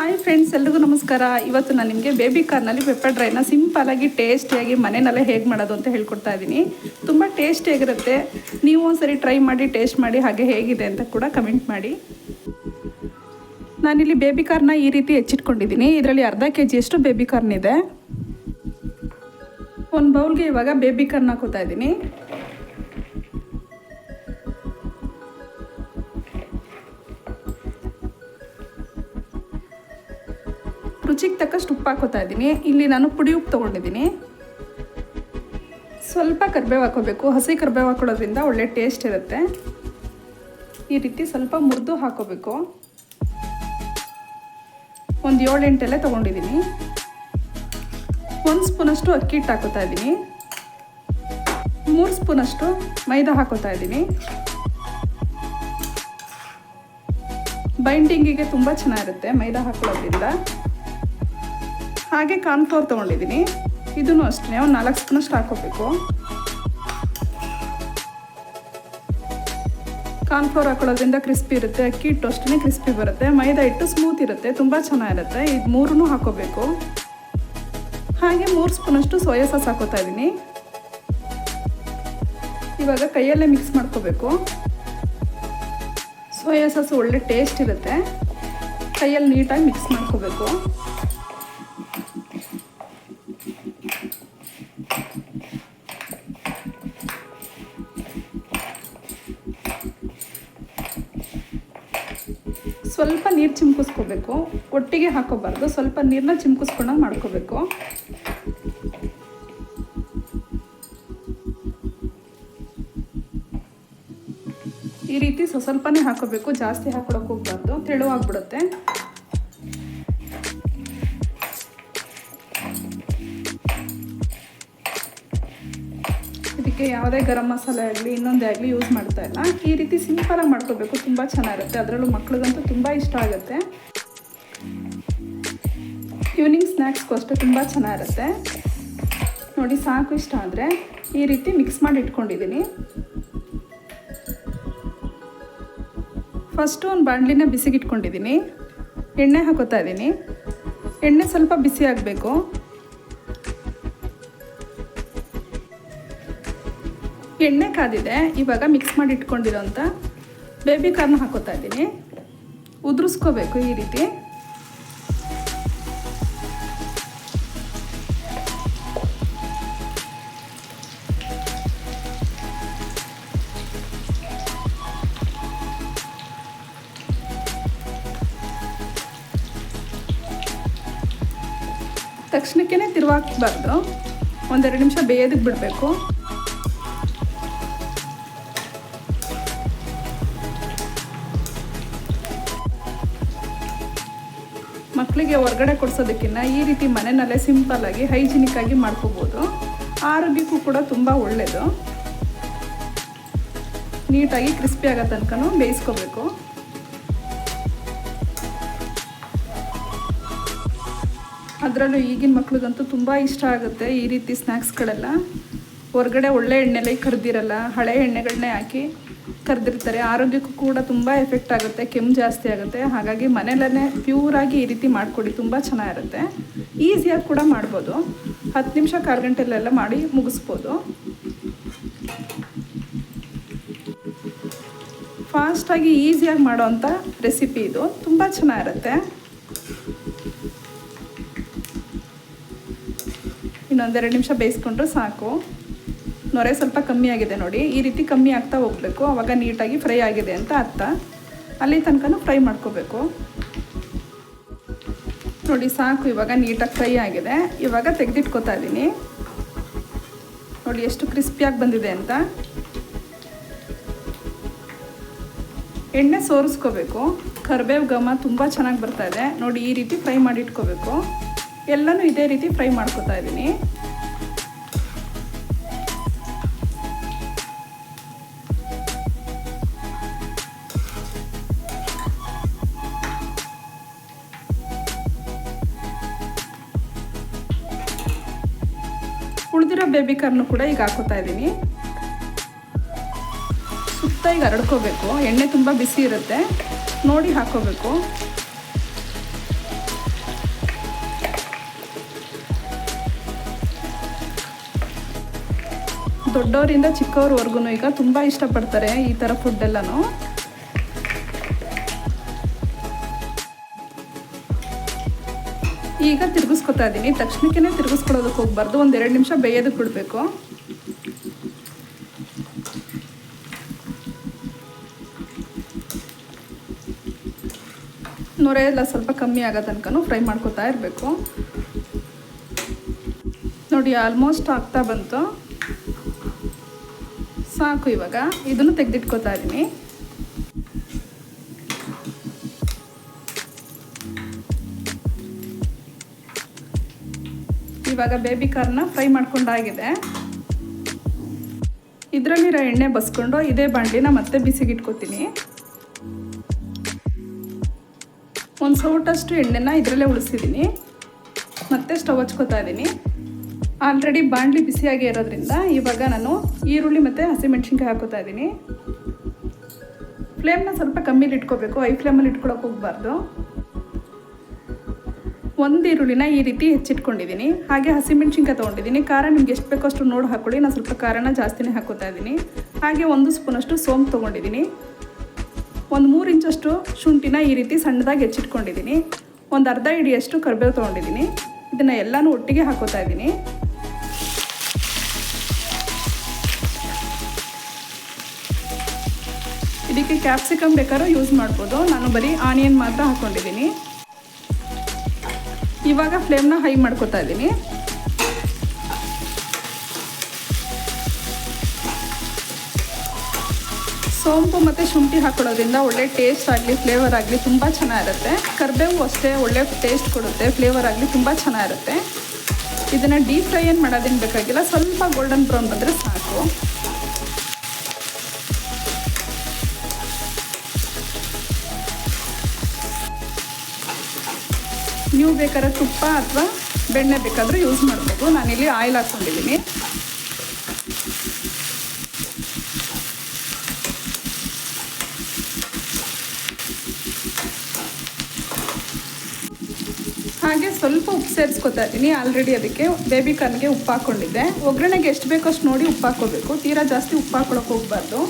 Hi friends, ಎಲ್ರಿಗೂ ನಮಸ್ಕಾರ. ಇವತ್ತು ನಾನು ನಿಮಗೆ ಬೇಬಿ ಕಾರ್ನಲ್ಲಿ ಪೆಪ್ಪರ್ ಡ್ರೈನ ಸಿಂಪಲ್ಲಾಗಿ ಟೇಸ್ಟಿಯಾಗಿ ಮನೆಯಲ್ಲೇ ಹೇಗೆ ಮಾಡೋದು ಅಂತ ಹೇಳ್ಕೊಡ್ತಾ ಇದ್ದೀನಿ. ತುಂಬ ಟೇಸ್ಟಿಯಾಗಿರುತ್ತೆ. ನೀವು ಒಂದ್ಸರಿ ಟ್ರೈ ಮಾಡಿ, ಟೇಸ್ಟ್ ಮಾಡಿ, ಹಾಗೆ ಹೇಗಿದೆ ಅಂತ ಕೂಡ ಕಮೆಂಟ್ ಮಾಡಿ. ನಾನಿಲ್ಲಿ ಬೇಬಿ ಕಾರ್ನ ಈ ರೀತಿ ಹೆಚ್ಚಿಟ್ಕೊಂಡಿದ್ದೀನಿ. ಇದರಲ್ಲಿ ಅರ್ಧ kg ಬೇಬಿ ಕಾರ್ನ್ ಇದೆ. ಒಂದು ಬೌಲ್ಗೆ ಇವಾಗ ಬೇಬಿ ಕಾರ್ನ್ ಹಾಕೋತಾ ಇದ್ದೀನಿ. ರುಚಿಗೆ ತಕ್ಕಷ್ಟು ಉಪ್ಪು ಹಾಕೋತಾ ಇದ್ದೀನಿ. ಇಲ್ಲಿ ನಾನು ಪುಡಿ ಉಪ್ಪು ತೊಗೊಂಡಿದ್ದೀನಿ. ಸ್ವಲ್ಪ ಕರಿಬೇವು ಹಾಕೋಬೇಕು. ಹಸಿ ಕರಿಬೇವು ಹಾಕೊಳ್ಳೋದ್ರಿಂದ ಒಳ್ಳೆ ಟೇಸ್ಟ್ ಇರುತ್ತೆ. ಈ ರೀತಿ ಸ್ವಲ್ಪ ಮುರಿದು ಹಾಕೋಬೇಕು. ಒಂದು 7-8 ಎಲೆ ತೊಗೊಂಡಿದ್ದೀನಿ. 1 ಸ್ಪೂನಷ್ಟು ಅಕ್ಕಿ ಹಿಟ್ಟು ಹಾಕೋತಾ ಇದ್ದೀನಿ. 3 ಸ್ಪೂನಷ್ಟು ಮೈದಾ ಹಾಕೋತಾ ಇದ್ದೀನಿ. ಬೈಂಡಿಂಗಿಗೆ ತುಂಬ ಚೆನ್ನಾಗಿರುತ್ತೆ ಮೈದಾ ಹಾಕೊಳ್ಳೋದ್ರಿಂದ. ಹಾಗೆ ಕಾರ್ನ್ಫ್ಲೋರ್ ತೊಗೊಂಡಿದ್ದೀನಿ. ಇದನ್ನು ಅಷ್ಟೇ ಒಂದು 4 ಸ್ಪೂನಷ್ಟು ಹಾಕೋಬೇಕು. ಕಾರ್ನ್ಫ್ಲೋರ್ ಹಾಕೊಳ್ಳೋದ್ರಿಂದ ಕ್ರಿಸ್ಪಿ ಇರುತ್ತೆ. ಅಕ್ಕಿ ಹಿಟ್ಟು ಅಷ್ಟೇ ಕ್ರಿಸ್ಪಿ ಬರುತ್ತೆ. ಮೈದಾ ಹಿಟ್ಟು ಸ್ಮೂತ್ ಇರುತ್ತೆ, ತುಂಬ ಚೆನ್ನಾಗಿರುತ್ತೆ. ಇದು 3 ಹಾಕೋಬೇಕು. ಹಾಗೆ 3 ಸ್ಪೂನಷ್ಟು ಸೋಯಾ ಸಾಸ್ ಹಾಕೋತಾ ಇದ್ದೀನಿ. ಇವಾಗ ಕೈಯಲ್ಲೇ ಮಿಕ್ಸ್ ಮಾಡ್ಕೋಬೇಕು. ಸೋಯಾ ಸಾಸ್ ಒಳ್ಳೆ ಟೇಸ್ಟ್ ಇರುತ್ತೆ. ಕೈಯಲ್ಲಿ ನೀಟಾಗಿ ಮಿಕ್ಸ್ ಮಾಡ್ಕೋಬೇಕು. ಸ್ವಲ್ಪ ನೀರು ಚಿಮ್ಕಿಸ್ಕೋಬೇಕು. ಒಟ್ಟಿಗೆ ಹಾಕೋಬಾರ್ದು, ಸ್ವಲ್ಪ ನೀರನ್ನ ಚಿಮ್ಕಿಸ್ಕೊಂಡಾಗ ಮಾಡ್ಕೋಬೇಕು. ಈ ರೀತಿ ಸ್ವಲ್ಪನೇ ಹಾಕೋಬೇಕು, ಜಾಸ್ತಿ ಹಾಕೊಳಕ್ಕೆ ಹೋಗ್ಬಾರ್ದು, ತೆಳುವಾಗ್ಬಿಡುತ್ತೆ. ಇದಕ್ಕೆ ಯಾವುದೇ ಗರಂ ಮಸಾಲೆ ಆಗಲಿ ಇನ್ನೊಂದೇ ಆಗಲಿ ಯೂಸ್ ಮಾಡ್ತಾ ಇಲ್ಲ. ಈ ರೀತಿ ಸಿಂಪಲಾಗಿ ಮಾಡ್ಕೋಬೇಕು, ತುಂಬ ಚೆನ್ನಾಗಿರುತ್ತೆ. ಅದರಲ್ಲೂ ಮಕ್ಳಿಗಂತೂ ತುಂಬ ಇಷ್ಟ ಆಗುತ್ತೆ. ಈವ್ನಿಂಗ್ ಸ್ನ್ಯಾಕ್ಸ್ಗೂ ಅಷ್ಟೇ ತುಂಬ ಚೆನ್ನಾಗಿರುತ್ತೆ. ನೋಡಿ, ಸಾಕು. ಇಷ್ಟ ಆದರೆ ಈ ರೀತಿ ಮಿಕ್ಸ್ ಮಾಡಿ ಇಟ್ಕೊಂಡಿದ್ದೀನಿ. ಫಸ್ಟು ಒಂದು ಬಾಣಲಿನ ಬಿಸಿಗೆ ಇಟ್ಕೊಂಡಿದ್ದೀನಿ. ಎಣ್ಣೆ ಹಾಕೋತಾ ಇದ್ದೀನಿ. ಎಣ್ಣೆ ಸ್ವಲ್ಪ ಬಿಸಿ ಆಗಬೇಕು. ಎಣ್ಣೆ ಕಾದಿದೆ. ಇವಾಗ ಮಿಕ್ಸ್ ಮಾಡಿ ಇಟ್ಕೊಂಡಿರೋಂಥ ಬೇಬಿ ಕಾರ್ನ್ ಹಾಕೋತಾ ಇದ್ದೀನಿ. ಉದುರಿಸ್ಕೋಬೇಕು ಈ ರೀತಿ. ತಕ್ಷಣಕ್ಕೇ ತಿರುವಾಕ್ಬಾರ್ದು, 1-2 ನಿಮಿಷ ಬೇಯೋದಕ್ಕೆ ಬಿಡಬೇಕು. ಮಕ್ಕಳಿಗೆ ಹೊರಗಡೆ ಕೊಡಿಸೋದಕ್ಕಿಂತ ಈ ರೀತಿ ಮನೆಯಲ್ಲೇ ಸಿಂಪಲ್ಲಾಗಿ ಹೈಜಿನಿಕ್ಕಾಗಿ ಮಾಡ್ಕೋಬೋದು. ಆರೋಗ್ಯಕ್ಕೂ ಕೂಡ ತುಂಬ ಒಳ್ಳೆಯದು. ನೀಟಾಗಿ ಕ್ರಿಸ್ಪಿ ಆಗೋ ತನಕ ಬೇಯಿಸ್ಕೋಬೇಕು. ಅದರಲ್ಲೂ ಈಗಿನ ಮಕ್ಳಿಗಂತೂ ತುಂಬ ಇಷ್ಟ ಆಗುತ್ತೆ ಈ ರೀತಿ ಸ್ನ್ಯಾಕ್ಸ್ಗಳೆಲ್ಲ. ಹೊರಗಡೆ ಒಳ್ಳೆ ಎಣ್ಣೆಲೆ ಕರೆದಿರಲ್ಲ, ಹಳೆ ಎಣ್ಣೆಗಳನ್ನೇ ಹಾಕಿ ಕರೆದಿರ್ತಾರೆ. ಆರೋಗ್ಯಕ್ಕೂ ಕೂಡ ತುಂಬ ಎಫೆಕ್ಟ್ ಆಗುತ್ತೆ, ಕೆಮ್ಮು ಜಾಸ್ತಿ ಆಗುತ್ತೆ. ಹಾಗಾಗಿ ಮನೆಯಲ್ಲೇ ಪ್ಯೂರಾಗಿ ಈ ರೀತಿ ಮಾಡಿಕೊಡಿ, ತುಂಬ ಚೆನ್ನಾಗಿರುತ್ತೆ. ಈಸಿಯಾಗಿ ಕೂಡ ಮಾಡ್ಬೋದು. 10 ನಿಮಿಷ 1/4 ಗಂಟೆಲೆಲ್ಲ ಮಾಡಿ ಮುಗಿಸ್ಬೋದು. ಫಾಸ್ಟಾಗಿ ಈಸಿಯಾಗಿ ಮಾಡೋವಂಥ ರೆಸಿಪಿ ಇದು, ತುಂಬ ಚೆನ್ನಾಗಿರುತ್ತೆ. ಇನ್ನೊಂದೆರಡು ನಿಮಿಷ ಬೇಯಿಸ್ಕೊಂಡ್ರೆ ಸಾಕು. ನೊರೆ ಸ್ವಲ್ಪ ಕಮ್ಮಿ ಆಗಿದೆ ನೋಡಿ. ಈ ರೀತಿ ಕಮ್ಮಿ ಆಗ್ತಾ ಹೋಗಬೇಕು, ಆವಾಗ ನೀಟಾಗಿ ಫ್ರೈ ಆಗಿದೆ ಅಂತ ಅರ್ಥ. ಅಲ್ಲಿ ತನಕ ಫ್ರೈ ಮಾಡ್ಕೋಬೇಕು. ನೋಡಿ, ಸಾಕು. ಇವಾಗ ನೀಟಾಗಿ ಫ್ರೈ ಆಗಿದೆ. ಇವಾಗ ತೆಗೆದಿಟ್ಕೋತಾ ಇದ್ದೀನಿ. ನೋಡಿ ಎಷ್ಟು ಕ್ರಿಸ್ಪಿಯಾಗಿ ಬಂದಿದೆ ಅಂತ. ಎಣ್ಣೆ ಸೋರಿಸ್ಕೋಬೇಕು. ಕರಿಬೇವು ಘಮ ತುಂಬ ಚೆನ್ನಾಗಿ ಬರ್ತಾ ಇದೆ ನೋಡಿ. ಈ ರೀತಿ ಫ್ರೈ ಮಾಡಿ ಇಟ್ಕೋಬೇಕು. ಎಲ್ಲನೂ ಇದೇ ರೀತಿ ಫ್ರೈ ಮಾಡ್ಕೋತಾ ಇದ್ದೀನಿ. ಉಳಿದಿರೋ ಬೇಬಿ ಕಾರ್ನು ಕೂಡ ಈಗ ಹಾಕೋತಾ ಇದ್ದೀನಿ. ಸುತ್ತ ಈಗ ಹರಡ್ಕೋಬೇಕು. ಎಣ್ಣೆ ತುಂಬ ಬಿಸಿ ಇರುತ್ತೆ, ನೋಡಿ ಹಾಕೋಬೇಕು. ದೊಡ್ಡವರಿಂದ ಚಿಕ್ಕವ್ರವರೆಗೂ ಈಗ ತುಂಬ ಇಷ್ಟಪಡ್ತಾರೆ ಈ ಥರ ಫುಡ್ಡೆಲ್ಲನೂ. ಈಗ ತಿರುಗಿಸ್ಕೊತಾ ಇದ್ದೀನಿ. ತಕ್ಷಣಕ್ಕೇ ತಿರುಗಿಸ್ಕೊಡೋದಕ್ಕೆ ಹೋಗ್ಬಾರ್ದು, ಒಂದು 2 ನಿಮಿಷ ಬೇಯೋದಕ್ಕೆ ಬಿಡಬೇಕು. ನೊರೆ ಎಲ್ಲ ಸ್ವಲ್ಪ ಕಮ್ಮಿ ಆಗೋ ತನಕ ಫ್ರೈ ಮಾಡ್ಕೊತಾ ಇರಬೇಕು. ನೋಡಿ ಆಲ್ಮೋಸ್ಟ್ ಆಗ್ತಾ ಬಂತು, ಸಾಕು. ಇವಾಗ ಇದನ್ನು ತೆಗೆದಿಟ್ಕೊತಾ ಇದ್ದೀನಿ. ಇವಾಗ ಬೇಬಿ ಕಾರ್ನ ಫ್ರೈ ಮಾಡ್ಕೊಂಡಾಗಿದೆ. ಇದರಲ್ಲಿರೋ ಎಣ್ಣೆ ಬಸ್ಕೊಂಡು ಇದೇ ಬಾಣಲಿನ ಮತ್ತೆ ಬಿಸಿಗಿಟ್ಕೊತೀನಿ. ಒಂದು ಸೌಟಷ್ಟು ಎಣ್ಣೆನ ಇದರಲ್ಲೇ ಉಳಿಸಿದ್ದೀನಿ. ಮತ್ತೆ ಸ್ಟವ್ ಹಚ್ಕೋತಾ ಇದ್ದೀನಿ. ಆಲ್ರೆಡಿ ಬಾಣಲಿ ಬಿಸಿಯಾಗಿ ಇರೋದ್ರಿಂದ ಇವಾಗ ನಾನು ಈರುಳ್ಳಿ ಮತ್ತು ಹಸಿಮೆಣ್ಸಿನ್ಕಾಯಿ ಹಾಕೋತಾ ಇದ್ದೀನಿ. ಫ್ಲೇಮ್ನ ಸ್ವಲ್ಪ ಕಮ್ಮಿಲಿ ಇಟ್ಕೋಬೇಕು, ಹೈ ಫ್ಲೇಮಲ್ಲಿ ಇಟ್ಕೊಳಕ್ಕೆ ಹೋಗಬಾರ್ದು. ಒಂದು ಈರುಳ್ಳಿನ ಈ ರೀತಿ ಹೆಚ್ಚಿಟ್ಕೊಂಡಿದ್ದೀನಿ. ಹಾಗೆ ಹಸಿಮೆಣ್ಸಿನ್ಕಾಯಿ ತೊಗೊಂಡಿದ್ದೀನಿ. ಖಾರ ನಿಮ್ಗೆ ಎಷ್ಟು ಬೇಕೋ ಅಷ್ಟು ನೋಡಿ ಹಾಕ್ಕೊಳ್ಳಿ. ನಾನು ಸ್ವಲ್ಪ ಖಾರನ ಜಾಸ್ತಿನೇ ಹಾಕೋತಾ ಇದ್ದೀನಿ. ಹಾಗೆ 1 ಸ್ಪೂನಷ್ಟು ಸೋಂಪು ತೊಗೊಂಡಿದ್ದೀನಿ. ಒಂದು 3 ಇಂಚಷ್ಟು ಶುಂಠಿನ ಈ ರೀತಿ ಸಣ್ಣದಾಗಿ ಹೆಚ್ಚಿಟ್ಕೊಂಡಿದ್ದೀನಿ. ಒಂದು ಅರ್ಧ ಹಿಡಿಯಷ್ಟು ಕರಿಬೇವು ತೊಗೊಂಡಿದ್ದೀನಿ. ಇದನ್ನು ಎಲ್ಲನೂ ಒಟ್ಟಿಗೆ ಹಾಕೋತಾ ಇದ್ದೀನಿ. ಇದಕ್ಕೆ ಕ್ಯಾಪ್ಸಿಕಮ್ ಬೇಕಾದ್ರೂ ಯೂಸ್ ಮಾಡ್ಬೋದು. ನಾನು ಬರೀ ಆನಿಯನ್ ಮಾತ್ರ ಹಾಕ್ಕೊಂಡಿದ್ದೀನಿ. ಇವಾಗ ಫ್ಲೇಮ್ನ ಹೈ ಮಾಡ್ಕೋತಾ ಇದ್ದೀನಿ. ಸೋಂಪು ಮತ್ತು ಶುಂಠಿ ಹಾಕೊಳ್ಳೋದ್ರಿಂದ ಒಳ್ಳೆ ಟೇಸ್ಟ್ ಆಗಲಿ ಫ್ಲೇವರ್ ಆಗಲಿ ತುಂಬ ಚೆನ್ನಾಗಿರುತ್ತೆ. ಕರಿಬೇವು ಅಷ್ಟೇ ಒಳ್ಳೆ ಟೇಸ್ಟ್ ಕೊಡುತ್ತೆ, ಫ್ಲೇವರ್ ಆಗಲಿ ತುಂಬ ಚೆನ್ನಾಗಿರುತ್ತೆ. ಇದನ್ನು ಡೀಪ್ ಫ್ರೈ ಏನು ಮಾಡೋದೇನು ಬೇಕಾಗಿಲ್ಲ, ಸ್ವಲ್ಪ ಗೋಲ್ಡನ್ ಬ್ರೌನ್ ಬಂದರೆ ಸಾಕು. ನೀವು ಬೇಕಾದ್ರೆ ತುಪ್ಪ ಅಥವಾ ಬೆಣ್ಣೆ ಬೇಕಾದರೂ ಯೂಸ್ ಮಾಡ್ಬೋದು. ನಾನಿಲ್ಲಿ ಆಯಿಲ್ ಹಾಕ್ಕೊಂಡಿದ್ದೀನಿ. ಹಾಗೆ ಸ್ವಲ್ಪ ಉಪ್ಪು ಸೇರಿಸ್ಕೊತಾ ಇದ್ದೀನಿ. ಆಲ್ರೆಡಿ ಅದಕ್ಕೆ ಬೇಬಿ ಕಾರ್ನ್ಗೆ ಉಪ್ಪು ಹಾಕ್ಕೊಂಡಿದ್ದೆ. ಒಗ್ಗರಣೆಗೆ ಎಷ್ಟು ಬೇಕೋ ಅಷ್ಟು ನೋಡಿ ಉಪ್ಪು ಹಾಕ್ಕೋಬೇಕು. ತೀರಾ ಜಾಸ್ತಿ ಉಪ್ಪು ಹಾಕ್ಕೊಳಕ್ಕೆ ಹೋಗಬಾರ್ದು.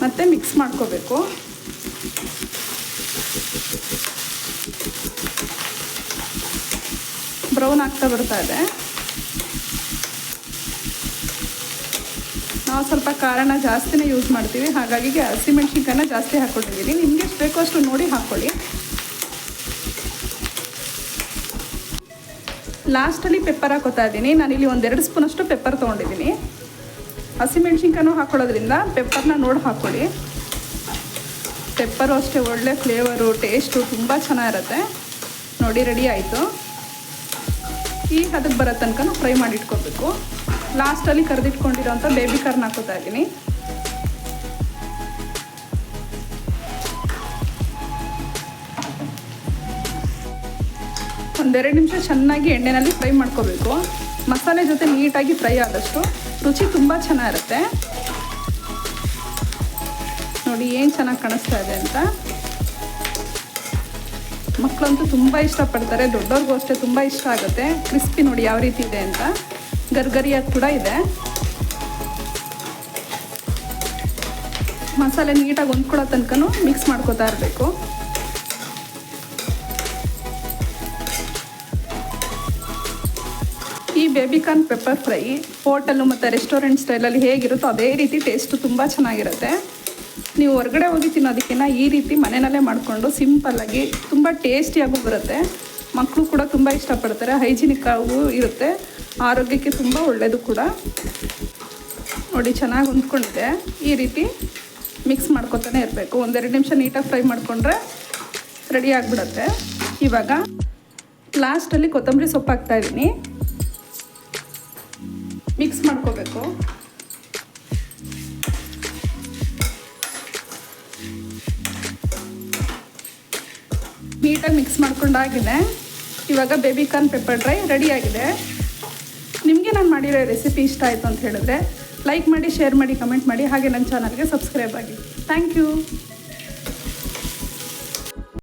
ಮತ್ತು ಮಿಕ್ಸ್ ಮಾಡ್ಕೋಬೇಕು. ಬ್ರೌನ್ ಆಗ್ತಾ ಬರ್ತಾ ಇದೆ. ನಾವು ಸ್ವಲ್ಪ ಖಾರನ ಜಾಸ್ತಿನೇ ಯೂಸ್ ಮಾಡ್ತೀವಿ, ಹಾಗಾಗಿ ಹಸಿಮೆಣ್ಸಿನ್ಕಾಯಿನ ಜಾಸ್ತಿ ಹಾಕ್ಕೊಟ್ಟಿದ್ದೀನಿ. ನಿಮಗೆ ಎಷ್ಟು ಬೇಕೋ ಅಷ್ಟು ನೋಡಿ ಹಾಕ್ಕೊಳ್ಳಿ. ಲಾಸ್ಟಲ್ಲಿ ಪೆಪ್ಪರ್ ಹಾಕೋತಾ ಇದ್ದೀನಿ. ನಾನಿಲ್ಲಿ 1-2 ಸ್ಪೂನಷ್ಟು ಪೆಪ್ಪರ್ ತೊಗೊಂಡಿದ್ದೀನಿ. ಹಸಿಮೆಣ್ಸಿನ್ಕಾಯಿನೂ ಹಾಕ್ಕೊಳ್ಳೋದ್ರಿಂದ ಪೆಪ್ಪರ್ನ ನೋಡಿ ಹಾಕ್ಕೊಳ್ಳಿ. ಪೆಪ್ಪರು ಅಷ್ಟೇ ಒಳ್ಳೆ ಫ್ಲೇವರು ಟೇಸ್ಟು ತುಂಬ ಚೆನ್ನಾಗಿರುತ್ತೆ. ನೋಡಿ ರೆಡಿ ಆಯಿತು. ಈ ಹದಕ್ಕೆ ಬರೋ ತನಕ ಫ್ರೈ ಮಾಡಿ ಇಟ್ಕೊಬೇಕು. ಲಾಸ್ಟಲ್ಲಿ ಕರೆದಿಟ್ಕೊಂಡಿರೋಂಥ ಬೇಬಿ ಕಾರ್ನ್ ಹಾಕೋತಾ ಇದ್ದೀನಿ. ಒಂದೆರಡು ನಿಮಿಷ ಚೆನ್ನಾಗಿ ಎಣ್ಣೆಯಲ್ಲಿ ಫ್ರೈ ಮಾಡ್ಕೋಬೇಕು. ಮಸಾಲೆ ಜೊತೆ ನೀಟಾಗಿ ಫ್ರೈ ಆದಷ್ಟು ರುಚಿ ತುಂಬ ಚೆನ್ನಾಗಿರುತ್ತೆ. ನೋಡಿ ಏನು ಚೆನ್ನಾಗಿ ಕಾಣಿಸ್ತಾ ಇದೆ ಅಂತ. ಮಕ್ಕಳಂತೂ ತುಂಬ ಇಷ್ಟಪಡ್ತಾರೆ, ದೊಡ್ಡವ್ರಿಗೂ ಅಷ್ಟೇ ತುಂಬ ಇಷ್ಟ ಆಗುತ್ತೆ. ಕ್ರಿಸ್ಪಿ ನೋಡಿ ಯಾವ ರೀತಿ ಇದೆ ಅಂತ, ಗರ್ಗರಿಯಾಗಿ ಕೂಡ ಇದೆ. ಮಸಾಲೆ ನೀಟಾಗಿ ಹೊಂದ್ಕೊಳ್ಳೋ ತನಕ ಮಿಕ್ಸ್ ಮಾಡ್ಕೋತಾ ಇರಬೇಕು. ಈ baby corn pepper fry hotel ಮತ್ತು ರೆಸ್ಟೋರೆಂಟ್ ಸ್ಟೈಲಲ್ಲಿ ಹೇಗಿರುತ್ತೋ ಅದೇ ರೀತಿ ಟೇಸ್ಟು ತುಂಬ ಚೆನ್ನಾಗಿರುತ್ತೆ. ನೀವು ಹೊರಗಡೆ ಹೋಗಿ ತಿನ್ನೋದಕ್ಕಿಂತ ಈ ರೀತಿ ಮನೆಯಲ್ಲೇ ಮಾಡಿಕೊಂಡು ಸಿಂಪಲ್ಲಾಗಿ ತುಂಬ ಟೇಸ್ಟಿಯಾಗೂ ಬರುತ್ತೆ. ಮಕ್ಕಳು ಕೂಡ ತುಂಬ ಇಷ್ಟಪಡ್ತಾರೆ. ಹೈಜಿನಿಕ್ ಆಗೂ ಇರುತ್ತೆ, ಆರೋಗ್ಯಕ್ಕೆ ತುಂಬ ಒಳ್ಳೆಯದು ಕೂಡ. ನೋಡಿ ಚೆನ್ನಾಗಿ ಹೊಂದ್ಕೊಂಡಿದೆ. ಈ ರೀತಿ ಮಿಕ್ಸ್ ಮಾಡ್ಕೊತಾನೆ ಇರಬೇಕು. 1-2 ನಿಮಿಷ ನೀಟಾಗಿ ಫ್ರೈ ಮಾಡಿಕೊಂಡ್ರೆ ರೆಡಿ ಆಗಿಬಿಡುತ್ತೆ. ಇವಾಗ ಲಾಸ್ಟಲ್ಲಿ ಕೊತ್ತಂಬರಿ ಸೊಪ್ಪು ಹಾಕ್ತಾಯಿದ್ದೀನಿ. ಮಿಕ್ಸ್ ಮಾಡ್ಕೋಬೇಕು. ನೀಟಾಗಿ ಮಿಕ್ಸ್ ಮಾಡ್ಕೊಂಡಾಗಿದೆ. ಇವಾಗ ಬೇಬಿ ಕಾರ್ನ್ ಪೆಪ್ಪರ್ ಡ್ರೈ ರೆಡಿಯಾಗಿದೆ. ನಿಮಗೆ ನಾನು ಮಾಡಿರೋ ರೆಸಿಪಿ ಇಷ್ಟ ಆಯಿತು ಅಂತ ಹೇಳಿದ್ರೆ ಲೈಕ್ ಮಾಡಿ, ಶೇರ್ ಮಾಡಿ, ಕಮೆಂಟ್ ಮಾಡಿ. ಹಾಗೆ ನನ್ನ ಚಾನಲ್ಗೆ ಸಬ್ಸ್ಕ್ರೈಬ್ ಆಗಿ. Thank you.